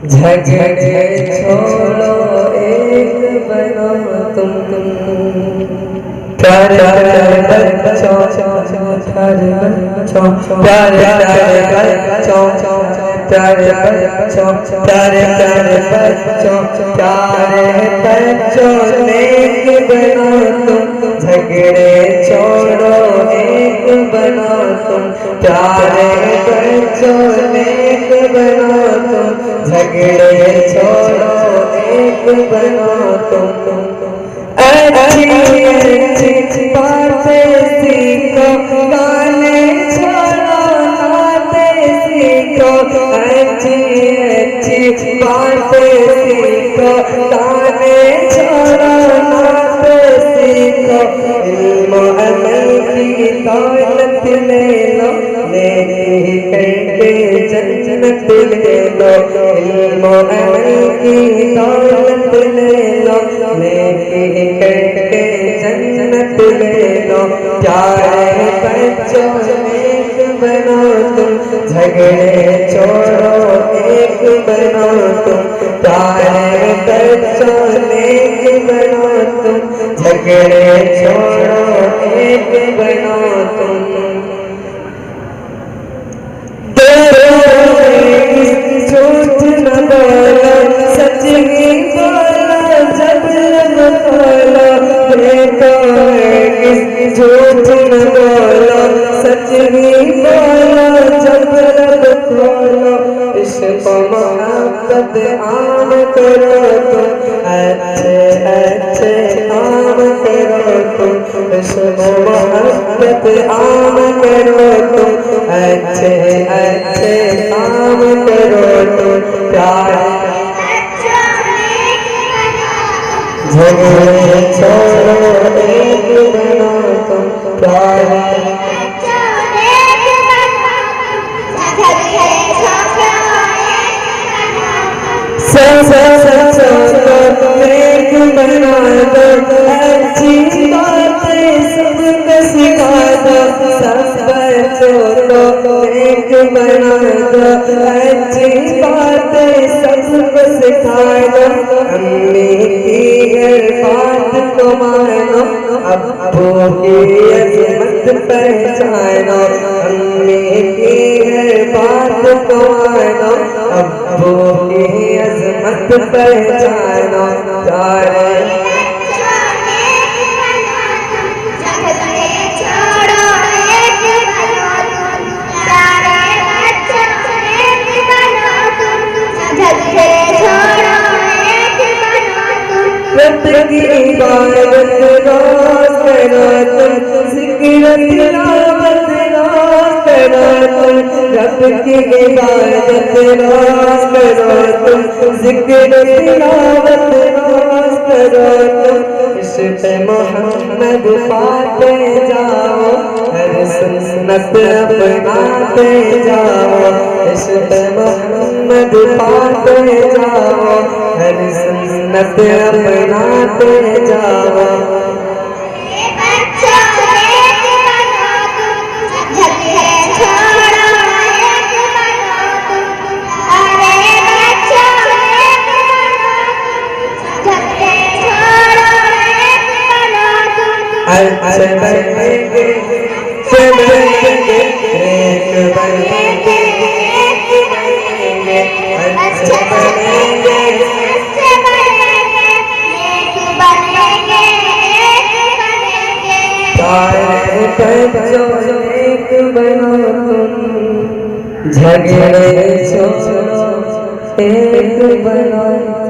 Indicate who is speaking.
Speaker 1: झगड़े छोड़ो एक बनो तुम प्यारे प्यारे बच्चों प्यारे बच्चों प्यारे प्यारे बच्चों प्यारे बच्चों प्यारे प्यारे बच्चों प्यारे बच्चों नेक बनो तुम झगड़े छोड़ो एक बनो तुम प्यारे बच्चों नेक बनो तुम झगड़े छोड़ो एक बनो तुम अच्छी अच्छी बातें सीखो गाने छोड़ो नाते सीखो अच्छी अच्छी बातें सीखो गाने छोड़ो नाते सीखो इल्म अमल की दौलत ले लो नेकी करके जन्नत ले लो इल्म अमल की दौलत ले लो नेकी करके जन्नत ले लो प्यारे बच्चों नेक बनो तुम झगड़े छोड़ो एक बनो तुम प्यारे बच्चों नेक बनो तुम झगड़े छोड़ो एक बनो तुम झूठ न बोलो सच ही बोलो जब लब खोलो देखो झूठ न बोलो सच ही बोलो जब लब खोलो इश्क मोहब्बत आम करो तुम अच्छे अच्छे काम करो तुम इश्क मोहब्बत आम करो तुम अच्छे अच्छे काम करो तुम प्यारे झगड़े छोड़ो एक बनो तुम प्यारे सबको एक बना दो अच्छी बातें सबको सिखा दो सब बच्चों को एक बना दो अच्छी बातें सबको सिखा दो अम्मी की हर बात को मानो अब्बू की अज़मत पहचानो अम्मी की हर बात को मानो अब्बू की अज़मत पहचानो प्यारे रब की इबादत रोज करो तुम जिक्र तिलावत रोज करो तुम रब की इबादत रोज करो तुम जिक्र तिलावत रोज करो तुम इश्क़ मोहम्मद पाते जाओ हर सुन्नत अपनाते जाओ इश्क़ मोहम्मद पाते जाओ हर सुन्नत अपनाते जाओ अच्छे बनेंगे एक बनेंगे अच्छे बनेंगे प्यारे बच्चों एक बनो तुम झगड़े छोड़ो एक बनो